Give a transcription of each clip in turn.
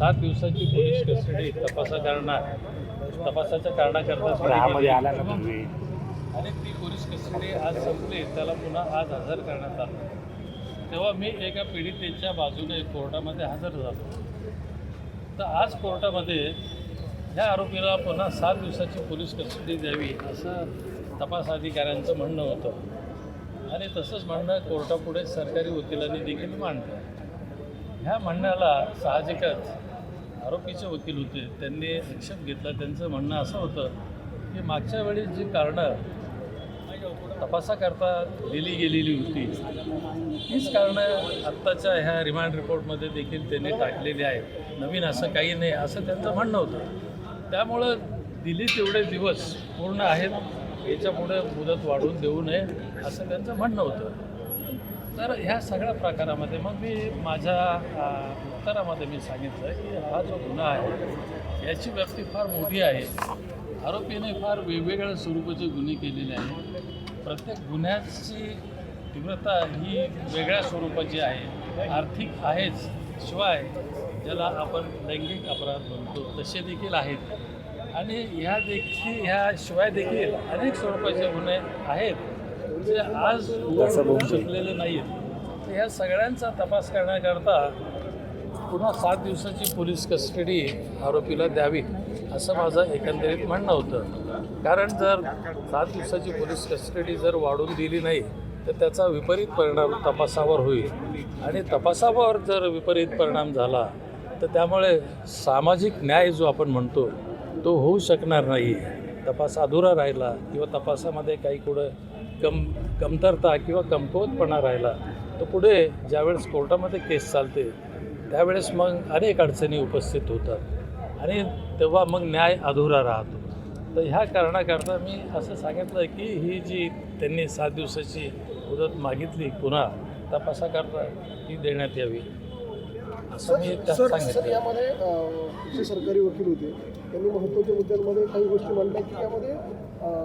7 दिवसाची police custody तपासाच्या कारणाकरता आला ना तुम्ही. आणि ती पोलीस कस्टडी आज संपली, त्याला पुन्हा आज हजर करण्यात आलं. तेव्हा मी एका पीडितेच्या बाजूने कोर्टामध्ये हजर झालो. तर आज कोर्टामध्ये ह्या आरोपीला पुन्हा 7 दिवसाची पोलीस कस्टडी द्यावी असं तपास अधिकाऱ्यांचं म्हणणं होतं आणि तसंच म्हणणं कोर्टापुढे सरकारी वकिलांनी देखील मांडलं. ह्या म्हणण्याला साहजिकच आरोपीचे वकील होते, त्यांनी आक्षेप घेतला. त्यांचं म्हणणं असं होतं की मागच्या वेळी जी कारणं तपासाकरता दिली गेलेली होती तीच कारणं आत्ताच्या ह्या रिमांड रिपोर्टमध्ये देखील त्यांनी टाकलेली आहेत, नवीन असं काही नाही असं त्यांचं म्हणणं होतं. त्यामुळं दिली तेवढे दिवस पूर्ण आहेत, याच्यापुढे मुदत वाढवून देऊ नये असं त्यांचं म्हणणं होतं. तर ह्या सगळ्या प्रकारामध्ये मग मी माझ्या उत्तरामध्ये मी सांगितलं की हा जो गुन्हा आहे याची व्याप्ती फार मोठी आहे. आरोपीने फार वेगवेगळ्या स्वरूपाचे गुन्हे केलेले आहेत. प्रत्येक गुन्ह्याची तीव्रता ही वेगळ्या स्वरूपाची आहे. आर्थिक आहेच, शिवाय ज्याला आपण लैंगिक अपराध म्हणतो तसे देखील आहेत. आणि ह्याशिवाय देखील अनेक स्वरूपाचे गुन्हे आहेत जे आज होऊ शकलेले नाही आहेत. तर ह्या सगळ्यांचा तपास करण्याकरता पुन्हा 7 दिवसाची पोलीस कस्टडी आरोपीला द्यावी असं माझं एकंदरीत म्हणणं होतं. कारण जर 7 दिवसाची पोलीस कस्टडी जर वाढवून दिली नाही तर त्याचा विपरीत परिणाम तपासावर होईल आणि तपासावर जर विपरीत परिणाम झाला तर त्यामुळे सामाजिक न्याय जो आपण म्हणतो तो होऊ शकणार नाही. तपास अधुरा राहिला किंवा तपासामध्ये काही कुठं कमतरता किंवा कमकुवतपणा राहिला तर पुढे ज्यावेळेस कोर्टामध्ये केस चालते त्यावेळेस मग अनेक अडचणी उपस्थित होतात आणि तेव्हा मग न्याय अधुरा राहतो. तर ह्या कारणाकरता मी असं सांगितलं की ही जी त्यांनी 7 दिवसाची मुदत मागितली पुन्हा तपासाकरता ती देण्यात यावी असं मी सांगितलं. यामध्ये जे सरकारी वकील होते त्यांनी महत्त्वाच्या मुद्द्यांमध्ये काही गोष्टी मांडल्या की यामध्ये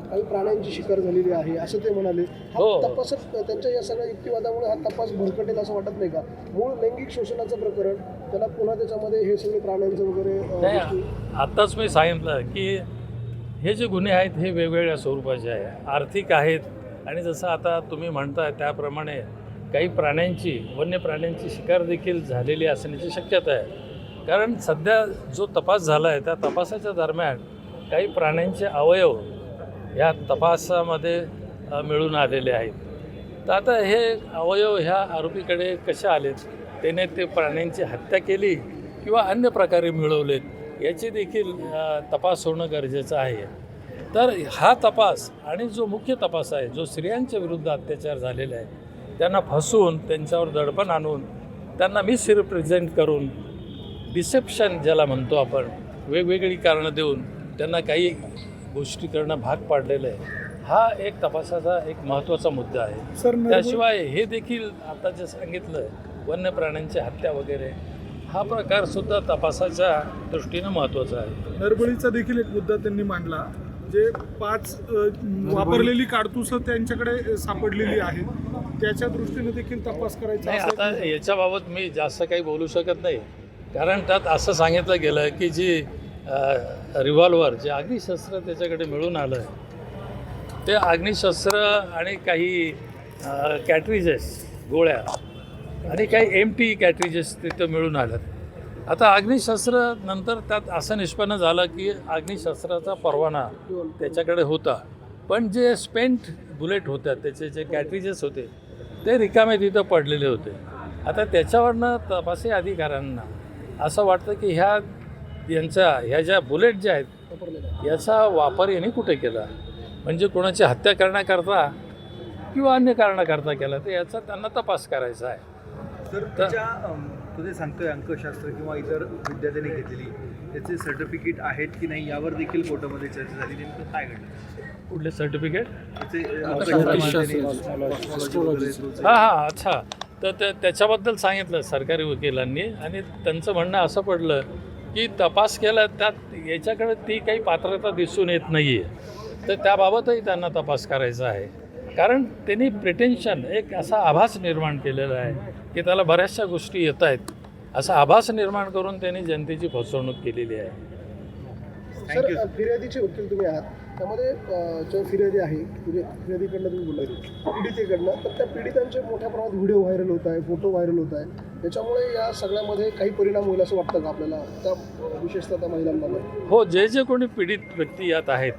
काही प्राण्यांची शिकार झालेली आहे असं ते म्हणाले. हो. तपास त्यांच्या या सगळ्या युक्तिवादामुळे हा तपास भरकटेल असं वाटत नाही का? मूळ लैंगिक शोषणाचं प्रकरण त्याला पुन्हा त्याच्यामध्ये हे सगळे प्राण्यांचं वगैरे नाही, आत्ताच मी सांगितलं की हे जे गुन्हे आहेत हे वेगवेगळ्या स्वरूपाचे आहे, आर्थिक आहेत आणि जसं आता तुम्ही म्हणताय त्याप्रमाणे काही प्राण्यांची वन्य प्राण्यांची शिकार देखील झालेली असण्याची शक्यता आहे. कारण सध्या जो तपास झाला आहे त्या तपासाच्या दरम्यान काही प्राण्यांचे अवयव ह्या तपासामध्ये मिळून आलेले आहेत. तर आता हे अवयव ह्या आरोपीकडे कसे आलेत, त्याने ते प्राण्यांची हत्या केली किंवा अन्य प्रकारे मिळवलेत याची देखील तपास होणं गरजेचं आहे. तर हा तपास आणि जो मुख्य तपास आहे जो स्त्रियांच्या विरुद्ध अत्याचार झालेले आहे त्यांना फसवून त्यांच्यावर दडपण आणून त्यांना मिसरिप्रेझेंट करून डिसेप्शन ज्याला म्हणतो आपण वेगवेगळी कारणं देऊन त्यांना काही गोष्टी करणं भाग पाडलेलं आहे. हा एक तपासाचा एक महत्त्वाचा मुद्दा आहे. त्याशिवाय हे देखील आता जे सांगितलं वन्य प्राण्यांची हत्या वगैरे हा प्रकारसुद्धा तपासाच्या दृष्टीनं महत्त्वाचा आहे. नरबळीचा देखील एक मुद्दा त्यांनी मांडला, जे 5 वापरलेली काडतुसं त्यांच्याकडे सापडलेली आहेत, त्याच्या दृष्टीने देखील तपास करायचा नाही. आता याच्याबाबत मी जास्त काही बोलू शकत नाही, कारण त्यात असं सांगितलं गेलं की जी रिव्हॉल्वर जे अग्निशस्त्र त्याच्याकडे मिळून आलं ते अग्निशस्त्र आणि काही कॅट्रिजेस गोळ्या आणि काही एमटी कॅट्रिजेस तिथं मिळून आलं. आता अग्निशस्त्र नंतर त्यात असं निष्पन्न झालं की अग्निशस्त्राचा परवाना त्याच्याकडे होता, पण जे स्पेंट बुलेट होत्या त्याचे जे कॅट्रिजेस होते ते रिकामे तिथं पडलेले होते. आता त्याच्यावरनं तपासी अधिकाऱ्यांना असं वाटतं की ह्या ज्या बुलेट ज्या आहेत याचा वापर यांनी कुठे केला, म्हणजे कोणाची हत्या करण्याकरता किंवा अन्य कारणाकरता केला, तर याचा त्यांना तपास करायचा आहे. तर तुझे सांगतोय अंकशास्त्र किंवा इतर विद्यार्थ्यांनी घेतलेली त्याचे सर्टिफिकेट आहेत की नाही यावर देखील कोर्टामध्ये चर्चा झाली. नेमकं काय घडलं? कुठले सर्टिफिकेट? हां अच्छा. तर त्याच्याबद्दल सांगितलं सरकारी वकिलांनी आणि त्यांचं म्हणणं असं पडलं की तपास केला त्यात याच्याकडे ती काही पात्रता दिसून येत नाही आहे, तर त्याबाबतही त्यांना तपास करायचा आहे. कारण त्यांनी प्रिटेन्शन एक असा आभास निर्माण केलेला आहे की त्याला बऱ्याचशा गोष्टी येत आहेत असा आभास निर्माण करून त्यांनी जनतेची फसवणूक केलेली आहे. सर फिर्यादीचे वकील तुम्ही आहात, त्यामध्ये जो फिर्यादी आहे म्हणजे फिर्यादीकडनं तुम्ही बोलले पीडितेकडनं, तर त्या पीडितांचे मोठ्या प्रमाणात व्हिडिओ व्हायरल होत आहे, फोटो व्हायरल होत आहे, त्याच्यामुळे या सगळ्यामध्ये काही परिणाम होईल असं वाटतं का आपल्याला, त्या विशेषतः त्या महिलांमध्ये? हो, जे कोणी पीडित व्यक्ती यात आहेत,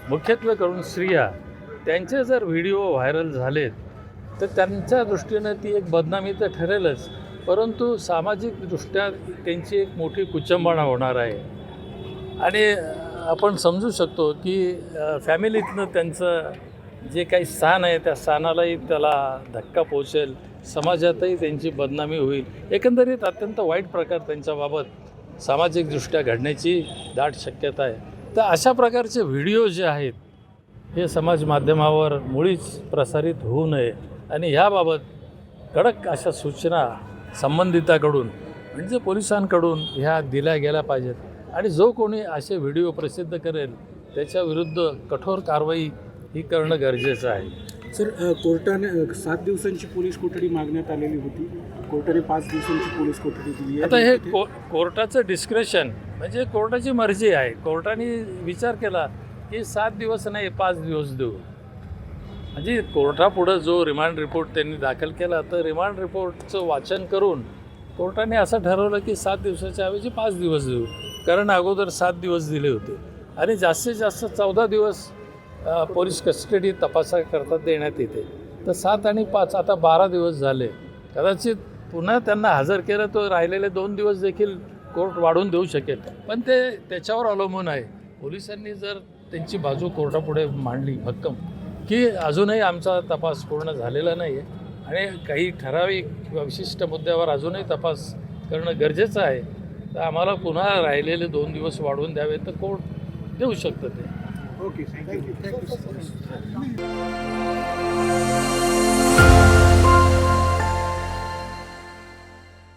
मुख्यत्वे करून स्त्रिया, त्यांचे जर व्हिडिओ व्हायरल झालेत तर त्यांच्या दृष्टीनं ती एक बदनामी तर ठरेलच, परंतु सामाजिकदृष्ट्या त्यांची एक मोठी कुचंबणा होणार आहे. आणि आपण समजू शकतो की फॅमिलीतनं त्यांचं जे काही स्थान आहे त्या स्थानालाही त्याला धक्का पोचेल, समाजातही त्यांची बदनामी होईल. एकंदरीत अत्यंत वाईट प्रकार त्यांच्याबाबत सामाजिकदृष्ट्या घडण्याची दाट शक्यता आहे. तर अशा प्रकारचे व्हिडिओ जे आहेत हे समाज माध्यमावर मुळीच प्रसारित होऊ नये आणि ह्याबाबत कडक अशा सूचना संबंधिताकडून म्हणजे पोलिसांकडून ह्या दिल्या गेल्या पाहिजेत. आणि जो कोणी असे व्हिडिओ प्रसिद्ध करेल त्याच्याविरुद्ध कठोर कारवाई ही करणं गरजेचं आहे. सर, कोर्टाने 7 दिवसांची पोलीस कोठडी मागण्यात आलेली होती, कोर्टाने 5 दिवसांची पोलीस कोठडी दिली आहे. आता हे कोर्टाचं डिस्क्रेशन म्हणजे कोर्टाची मर्जी आहे. कोर्टाने विचार केला की 7 दिवस नाही 5 दिवस देऊ, म्हणजे कोर्टापुढं जो रिमांड रिपोर्ट त्यांनी दाखल केला तर रिमांड रिपोर्टचं वाचन करून कोर्टाने असं ठरवलं की 7 दिवसाच्या ऐवजी 5 दिवस देऊ, कारण अगोदर 7 दिवस दिले होते आणि जास्तीत जास्त 14 दिवस पोलीस कस्टडी तपासाकरता देण्यात येते. तर 7 आणि 5 आता 12 दिवस झाले. कदाचित पुन्हा त्यांना हजर केलं तर राहिलेले 2 दिवस देखील कोर्ट वाढवून देऊ शकेल, पण ते त्याच्यावर अवलंबून आहे. पोलिसांनी जर त्यांची बाजू कोर्टापुढे मांडली भक्कम की अजूनही आमचा तपास पूर्ण झालेला नाही आहे आणि काही ठराविक किंवा विशिष्ट मुद्द्यावर अजूनही तपास करणं गरजेचं आहे, तर आम्हाला पुन्हा राहिलेले 2 दिवस वाढवून द्यावे तर कोर्ट देऊ शकतं ते. Okay, thank you.